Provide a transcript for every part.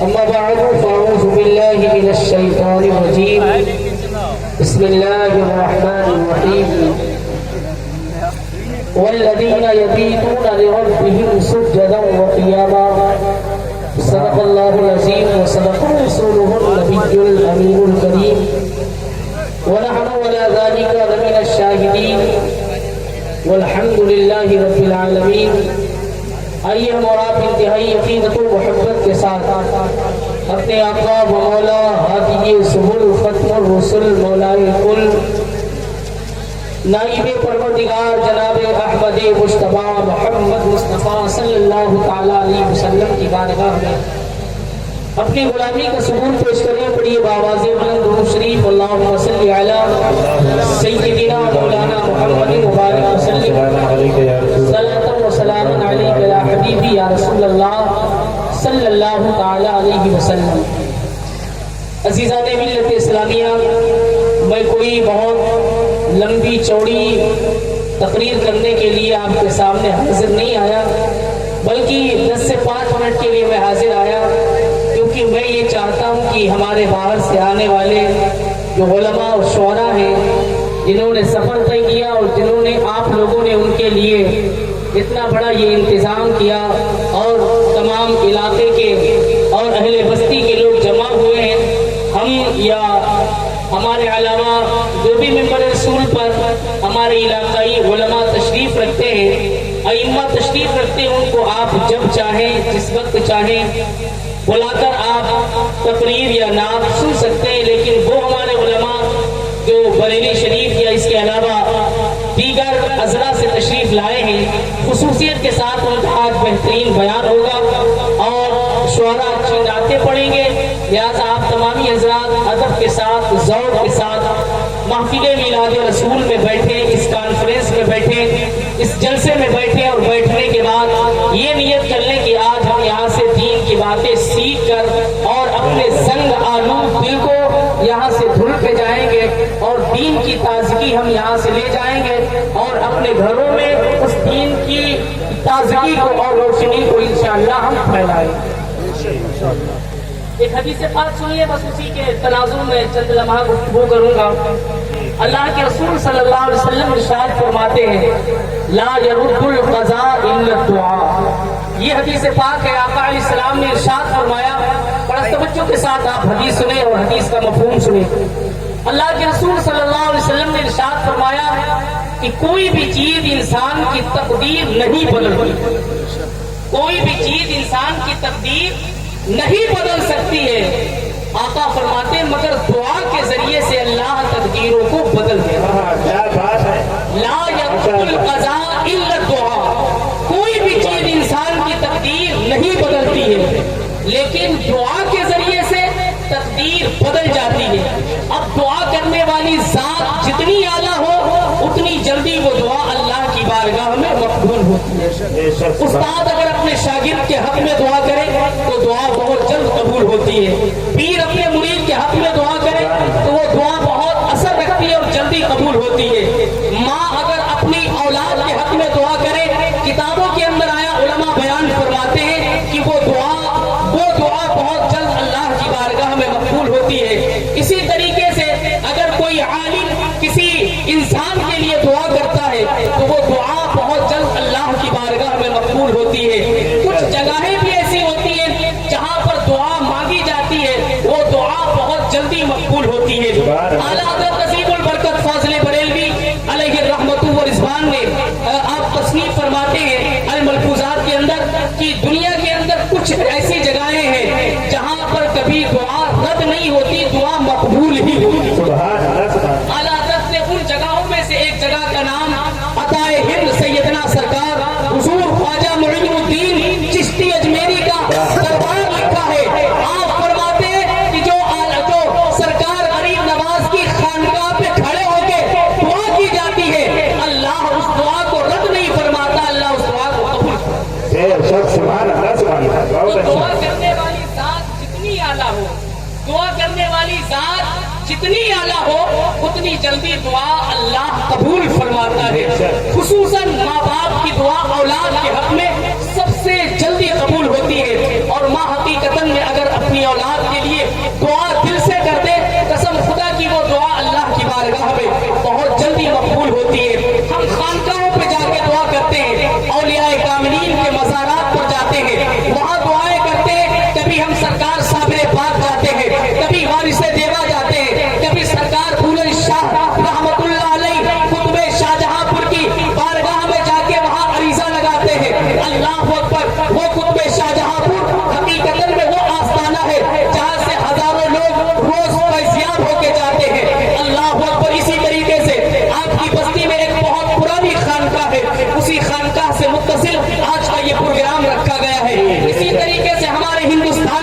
أما بعد فأعوذ بالله من الشيطان الرجيم بسم الله الرحمن الرحيم والذين يبيتون لربهم سجدا وقياما صدق الله العظيم وصدق رسوله النبي الأمين الكريم ونحن على ذلك لمن الشاهدين والحمد لله رب العالمین۔ آئیے ہم اور آپ انتہائی عقیدت و محبت کے ساتھ اپنے آقا و مولا ہادی سبل ختم الرسل مولائے کل نائب پروردگار جناب احمد مصطفیٰ محمد مصطفیٰ صلی اللہ تعالی علیہ وسلم کی بارگاہ میں اپنی غلامی کا ثبوت پیش کریں۔ پڑھیے بآواز بلند درود شریف اللہم صلی علی سیدنا مولانا محمد مبارک وسلم صلاۃ و سلام علیک یا حبیبی یا رسول اللہ صلی اللہ تعالی علیہ وسلم۔ عزیزان ملت اسلامیہ، میں کوئی بہت لمبی چوڑی تقریر کرنے کے لیے آپ کے سامنے حاضر نہیں آیا، بلکہ 10 سے 5 منٹ کے لیے میں حاضر آیا، کیونکہ میں یہ چاہتا ہوں کہ ہمارے باہر سے آنے والے جو علماء اور شعراء ہیں جنہوں نے سفر طے کیا اور جنہوں نے آپ لوگوں نے ان کے لیے اتنا بڑا یہ انتظام کیا اور تمام علاقے کے اور اہل بستی کے لوگ جمع ہوئے ہیں، ہم یا ہمارے علاوہ جو بھی ممبر رسول پر ہمارے علاقائی علماء تشریف رکھتے ہیں، ائمہ تشریف رکھتے ہیں، ان کو آپ جب چاہیں جس وقت چاہیں بلا کر آپ تقریر یا نعت سن سکتے ہیں، لیکن وہ ہمارے علماء جو بریلی شریف یا اس کے علاوہ دیگر اضلاع سے تشریف لائے ہیں، خصوصیت کے ساتھ ان کا آج بہترین بیان ہوگا اور شعراء اچھی نعتیں پڑھیں گے، لہٰذا آپ تمامی حضرات ادب کے ساتھ ذوق کے ساتھ محفل میلاد رسول میں بیٹھے، اس کانفرنس میں بیٹھے، اس جلسے میں بیٹھے اور بیٹھنے کے بعد یہ نیت کر لیں کہ آج ہم یہاں سے دین کی باتیں سیکھ کر اور اپنے زنگ آلود دل کو یہاں سے دھل کے جائیں گے اور دین کی تازگی ہم یہاں سے لے جائیں گے اور اپنے گھروں میں اس دین کی تازگی کو اور روشنی کو انشاءاللہ ہم پھیلائیں گے۔ ایک حدیث پاک سنیے، بس اسی کے تناظر میں چند لمحہ گفتگو کروں گا۔ اللہ کے رسول صلی اللہ علیہ وسلم ارشاد فرماتے ہیں لا يرد القضاء الا الدعاء۔ یہ حدیث پاک ہے، آقا علیہ السلام نے ارشاد فرمایا، بڑا توجہ کے ساتھ آپ حدیث سنیں اور حدیث کا مفہوم سنیں۔ اللہ کے رسول صلی اللہ علیہ وسلم نے ارشاد فرمایا کہ کوئی بھی چیز انسان کی تقدیر نہیں بدلتی، کوئی بھی چیز انسان کی تقدیر نہیں بدل سکتی ہے، آقا فرماتے ہیں مگر دعا کے ذریعے سے اللہ تقدیروں کو بدل دے گا۔ لا يرد القضاء الا الدعاء، کوئی بھی چیز انسان کی تقدیر نہیں بدلتی ہے، لیکن دعا کے ذریعے سے تقدیر بدل جاتی ہے۔ اب دعا کرنے والی ذات جتنی اعلیٰ ہو اتنی جلدی وہ دعا اللہ کی بارگاہ میں مقبول ہوتی ہے۔ استاد اگر اپنے شاگرد کے حق میں دعا کرے تو دعا بہت جلد قبول ہوتی ہے، پیر اپنے مرید کے حق میں دعا کرے تو وہ دعا بہت اثر رکھتی ہے اور جلدی قبول ہوتی ہے۔ ماں اگر اپنی اولاد کے حق میں دعا کرے، کتابوں کے اندر آیا علماء بیان فرماتے ہیں کہ وہ دعا بہت جلد اللہ کی بارگاہ میں مقبول ہوتی ہے۔ اسی طریقے سے اگر کوئی عالم کسی انسان کے لیے دعا کرتا ہے تو وہ دعا بہت جلد اللہ کی بارگاہ میں مقبول ہوتی ہے۔ کچھ جگہیں بھی ایسی ہوتی ہیں جہاں پر دعا مانگی جاتی ہے، وہ دعا بہت جلدی مقبول ہوتی ہے۔ اعلیٰ حضرت نصیب البرکت فاضل بریلوی علیہ الرحمۃ و رضوان نے آپ تصنیف فرماتے ہیں الملفوظات کے اندر کہ دنیا کے اندر کچھ ایسی جگہیں ہیں جہاں پر کبھی دعا رد نہیں ہوتی، دعا مقبول ہی ہوتی ہے۔ اعلیٰ حضرت نے ان جگہوں میں سے ایک جگہ کا نام عطائے ہند سیدنا سرکار حضور خواجہ معین الدین چشتی اجمیری کا دربار لکھا ہے۔ آپ فرماتے ہیں کہ جو سرکار غریب نواز کی خانقاہ پہ کھڑے ہو کے دعا کی جاتی ہے، اللہ اس دعا کو رد نہیں فرماتا، اللہ اس دعا کو قبول کرتا ہے۔ دعا کرنے والی ذات جتنی اعلیٰ ہو، دعا کرنے والی ذات جتنی اعلیٰ ہو اتنی جلدی دعا اللہ قبول فرماتا ہے۔ خصوصاً ماں باپ کی دعا اولاد کے حق میں سب سے جلدی قبول ہوتی ہے، اور ماں حقیقتاً میں اگر اپنی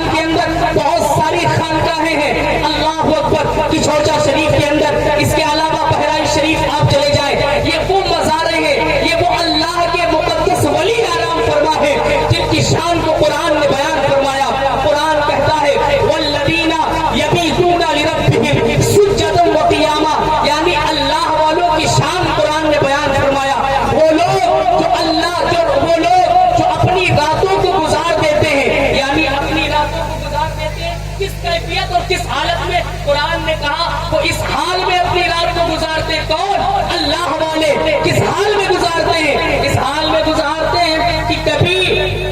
دیہات کے اندر بہت ساری خانقاہیں ہیں، اللہ اکبر، کچھوچا شریف کے اندر، اس کے علاوہ بہرائچ شریف آپ چلے جائیں، یہ وہ مزاریں ہیں، یہ وہ اللہ کے مقدس ولی آرام فرما ہے جن کی شان کو قرآن نے بیان فرمایا۔ قرآن کہتا ہے والذین یبیتون لربہم سجدا وقیاما، یعنی اللہ والوں کی شان قرآن نے بیان فرمایا، وہ لوگ جو اپنی راتوں کو گزار دیتے ہیں، یعنی اپنی راتوں کو گزار دیتے ہیں کس کیفیت اور کس حالت میں؟ قرآن نے کہا وہ اس حال میں اپنی رات کو گزارتے، کون؟ اللہ والے۔ کس حال میں گزارتے ہیں؟ اس حال میں گزارتے ہیں کہ کبھی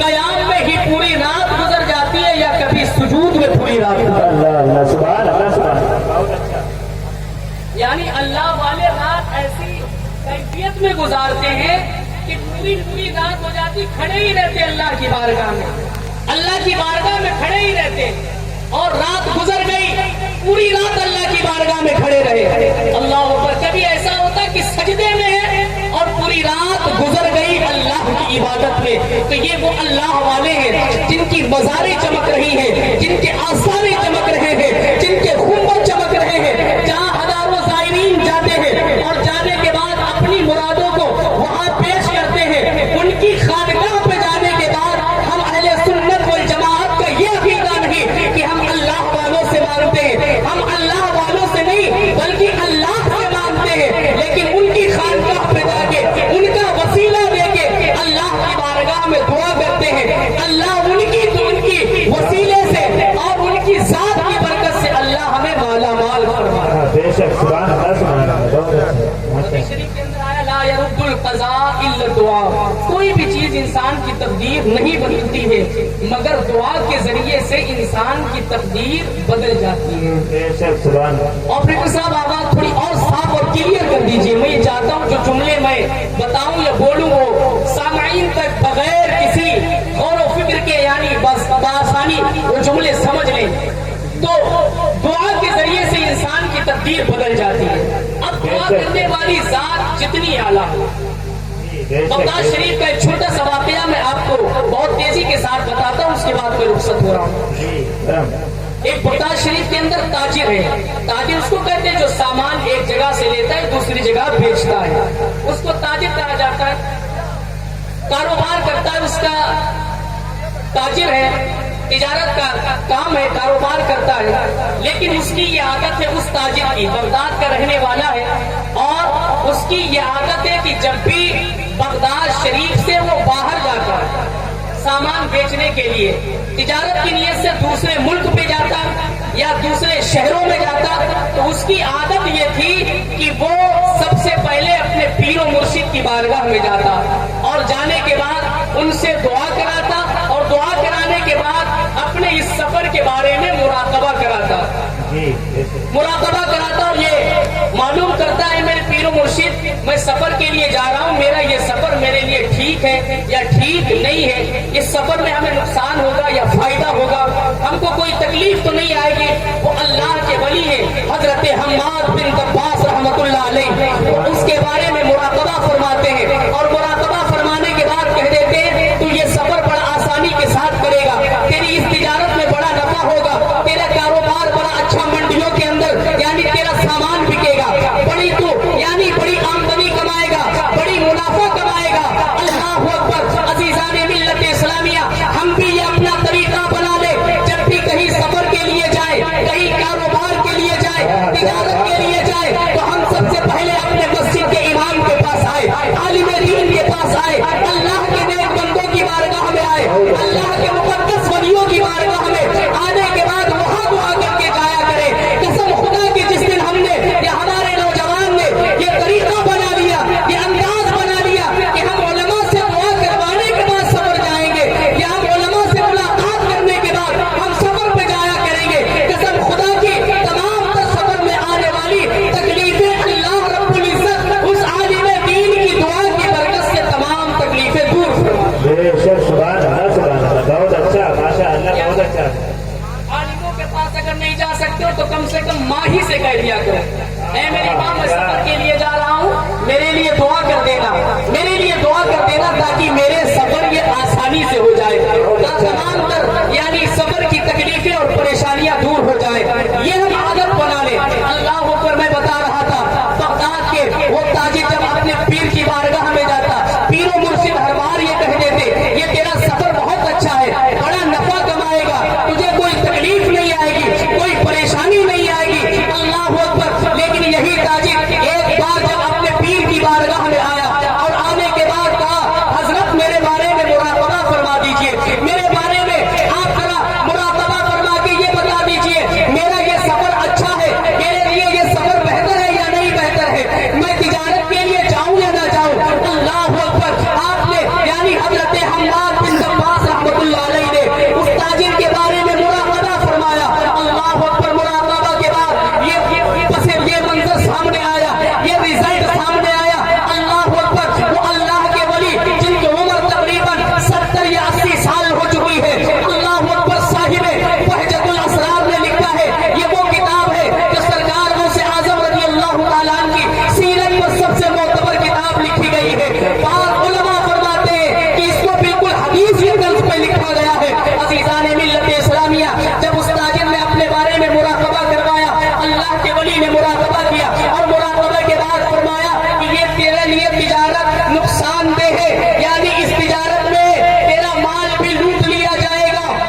قیام میں ہی پوری رات گزر جاتی ہے یا کبھی سجود میں پوری رات یعنی اللہ والے رات ایسی کیفیت میں گزارتے ہیں کہ پوری رات ہو جاتی، کھڑے ہی رہتے اللہ کی بارگاہ میں، اللہ کی بارگاہ میں کھڑے ہی رہتے، اور رات گزر گئی، پوری رات اللہ کی بارگاہ میں کھڑے رہے۔ اللہ اوپر کبھی ایسا ہوتا کہ سجدے میں ہے اور پوری رات گزر گئی اللہ کی عبادت میں، تو یہ وہ اللہ والے ہیں جن کی مزاریں چمک رہی ہیں، جن کے آثار چمک رہے ہیں، جن کے خنبر چمک رہے ہیں، جہاں ہزاروں زائرین جاتے ہیں اور جانے کے بعد اپنی مرادوں کو وہاں پیش کرتے ہیں۔ ان کی خانقاہ پہ جانے کے بعد ہم اہل سنت والجماعت کا یہ عقیدہ نہیں کہ ہم اللہ والوں سے مانگتے ہیں، ہم اللہ والوں سے نہیں بلکہ اللہ سے مانگتے ہیں، لیکن ان کی خانقاہ پہ جا کے ان کا وسیلہ دے کے اللہ کی بارگاہ میں دعا کرتے ہیں۔ اللہ ان کی وسیلے سے اور ان کی ذات کی برکت سے اللہ ہمیں مالا مال فرمائے۔ بے شک، سبحان اللہ، سبحان اللہ۔ شریف کے اندر آیا لا يرد القضاء الا الدعاء، کوئی بھی چیز انسان کی تقدیر نہیں بدلتی ہے مگر دعا کے ذریعے سے انسان کی تقدیر بدل جاتی ہے۔ بے شک، سبحان اللہ۔ آپریٹر صاحب آواز تھوڑی اور صاف اور کلیئر کر دیجئے، میں یہ چاہتا ہوں جو جملے میں بتاؤں یا بولوں وہ سامعین تک بغیر کسی غور و فکر کے یعنی بس بآسانی وہ جملے سمجھ لیں، تو دعا کے ذریعے سے انسان کی تقدیر بدل جاتی ہے۔ اب دعا کرنے والی ذات جتنی اعلیٰ، بغداد شریف کا ایک چھوٹا سا واقعہ میں آپ کو بہت تیزی کے ساتھ بتاتا ہوں، اس کے بعد میں رخصت ہو رہا ہوں۔ ایک بغداد شریف کے اندر تاجر ہے، تاجر اس کو کہتے ہیں جو سامان ایک جگہ سے لیتا ہے دوسری جگہ بیچتا ہے، اس کو تاجر کہا جاتا ہے۔ کاروبار کرتا ہے، اس کا تاجر ہے، تجارت کا کام ہے، کاروبار کرتا ہے، لیکن اس کی یہ عادت ہے، اس تاجر کی، بغداد کا رہنے والا ہے، اور اس کی یہ عادت ہے کہ جب بھی بغداد شریف سے وہ باہر جاتا ہے سامان بیچنے کے لیے، تجارت کی نیت سے دوسرے ملک پہ جاتا یا دوسرے شہروں میں جاتا، تو اس کی عادت یہ تھی کہ وہ سب سے پہلے اپنے پیر و مرشد کی بارگاہ میں جاتا اور جانے کے بعد ان سے دعا کراتا، اور دعا کرانے کے بعد اپنے اس سفر کے بارے میں مراقبہ کراتا، اور یہ معلوم کرتا ہے میرے پیر و مرشد میں سفر کے لیے جا رہا ہوں، میرا یہ سفر میرے لیے ٹھیک ہے یا ٹھیک نہیں ہے، اس سفر میں ہمیں نقصان ہوگا یا فائدہ ہوگا، ہم کو کوئی تکلیف تو نہیں آئے گی۔ وہ اللہ کے ولی ہیں حضرت حماد بن دباس رحمۃ اللہ علیہ، اس کے بارے میں مراقبہ فرماتے ہیں، اور مراقبہ فرمانے کے بعد کہہ دیتے ہیں تو یہ سفر بڑا آسانی کے ساتھ کرے گا، تیری اس تجارت میں بڑا نفع ہوگا، تیرا کاروبار بڑا اچھا منڈیوں کے اندر یعنی تیرا سامان بکے گا، بڑی آمدنی کمائے گا، بڑی منافع کمائے گا۔ اللہ اکبر، عزیزان ملت اسلامیہ، ہم بھی یہ اپنا طریقہ بنا لے، جب بھی کہیں سفر کے لیے جائے، کہیں کاروبار کے لیے جائے، تجارت کے لیے جائے، تو ہم سب سے پہلے اپنے مسجد کے امام کے پاس آئے، عالم دین کے پاس آئے، اللہ کے نیک بندوں کی بارگاہ میں آئے، اللہ کے مقدس ولیوں کی بارگاہ میں آنے کے بعد وہاں دعا کر کے جایا کرے۔ قسم خدا کی جس دن ہم نے یا ہمارے نوجوان نے یہ طریقہ بنا لیا، یہ انداز بنا لیا کہ ہم علماء سے دعا کروانے کے بعد سفر جائیں گے، یا ہم علماء سے ملاقات کرنے کے بعد ہم سفر پہ جایا کریں گے، قسم خدا کی تمام تر سفر میں آنے والی تکلیفیں اللہ رب العزت اس عالم دین کی دعا کی برکت سے تمام تکلیفیں دور فرمائے۔ بے شک، سبحان اللہ، سبحان اللہ، بہت اچھا، ماشاء اللہ، بہت اچھا۔ عالموں کے پاس اگر نہیں جا سکتے ہو تو کم سے کم ماہی سے کہہ دیا